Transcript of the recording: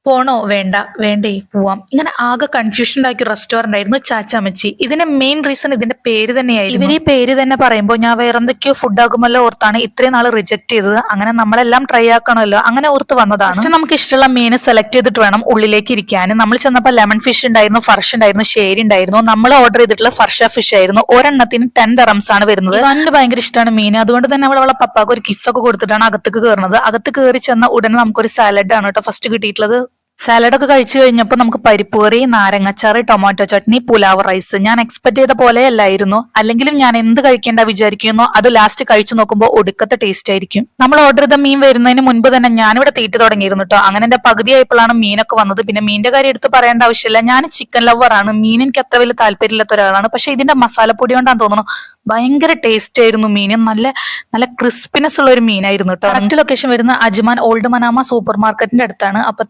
പോണോ വേണ്ട വേണ്ടേ പോവാം ഇങ്ങനെ ആകെ കൺഫ്യൂഷൻ ഉണ്ടാക്കിയ റെസ്റ്റോറന്റ് ആയിരുന്നു ചാച്ചാമച്ചി. ഇതിന്റെ മെയിൻ റീസൺ ഇതിന്റെ പേര് തന്നെയായിരുന്നു. ഇവർ ഈ പേര് തന്നെ പറയുമ്പോൾ ഞാൻ വേറെ എന്തൊക്കെയോ ഫുഡ് ആകുമല്ലോ ഓർത്താണ് ഇത്രയും നാൾ റിജക്ട് ചെയ്തത്. അങ്ങനെ നമ്മളെല്ലാം ട്രൈ ആക്കണമല്ലോ, അങ്ങനെ ഓർത്ത് വന്നതാണ്. ഫസ്റ്റ് നമുക്ക് ഇഷ്ടമുള്ള മീന് സെലക്ട് ചെയ്തിട്ട് വേണം ഉള്ളിലേക്ക് ഇരിക്കാൻ. നമ്മൾ ചെന്നപ്പോൾ ലെമൺ ഫിഷ് ഉണ്ടായിരുന്നു, ഫർഷ് ഉണ്ടായിരുന്നു, ഷേരി ഉണ്ടായിരുന്നു. നമ്മൾ ഓർഡർ ചെയ്തിട്ടുള്ള ഫർഷ ഫിഷ് ആയിരുന്നു. ഒരെണ്ണത്തിന് 10 dirhams ആണ് വരുന്നത്. ഇവാനിന് ഭയങ്കര ഇഷ്ടമാണ് മീൻ, അതുകൊണ്ട് തന്നെ അവളെ പപ്പാക്ക് ഒരു കിസ്സൊക്കെ കൊടുത്തിട്ടാണ് അകത്തേക്ക് കയറുന്നത്. അകത്ത് കയറി ചെന്ന ഉടനെ നമുക്കൊരു സാലഡ് ആണ് കേട്ടോ ഫസ്റ്റ് കിട്ടിയിട്ടുള്ളത്. സാലഡൊക്കെ കഴിച്ചു കഴിഞ്ഞപ്പോൾ നമുക്ക് പരിപ്പ് കറി, നാരങ്ങച്ചാറ്, ടൊമാറ്റോ ചട്നി, പുലാവ് റൈസ്. ഞാൻ എക്സ്പെക്ട് ചെയ്ത പോലെ അല്ലായിരുന്നു. അല്ലെങ്കിലും ഞാൻ എന്ത് കഴിക്കേണ്ട വിചാരിക്കുന്നോ അത് ലാസ്റ്റ് കഴിച്ചു നോക്കുമ്പോൾ ഒടുക്കത്തെ ടേസ്റ്റ് ആയിരിക്കും. നമ്മൾ ഓർഡർ ചെയ്ത മീൻ വരുന്നതിന് മുൻപ് തന്നെ ഞാനിവിടെ തീറ്റ തുടങ്ങിയിരുന്നു കേട്ടോ. അങ്ങനെ എന്റെ പകുതിയായപ്പോഴാണ് മീനൊക്കെ വന്നത്. പിന്നെ മീനിന്റെ കാര്യം എടുത്ത് പറയേണ്ട ആവശ്യമില്ല, ഞാൻ ചിക്കൻ ലവറാണ്. മീൻ എനിക്ക് അത്ര വലിയ താല്പര്യമില്ലാത്ത ഒരാളാണ്. പക്ഷെ ഇതിന്റെ മസാലപ്പൊടി കൊണ്ടാന്ന് തോന്നുന്നു ഭയങ്കര ടേസ്റ്റ് ആയിരുന്നു മീൻ. നല്ല നല്ല ക്രിസ്പിനെസ് ഉള്ള ഒരു മീനായിരുന്നു കേട്ടോ. കറക്റ്റ് ലൊക്കേഷൻ വരുന്ന അജ്മാൻ ഓൾഡ് മനാമ സൂപ്പർ മാർക്കറ്റിന്റെ അടുത്താണ്. അപ്പൊ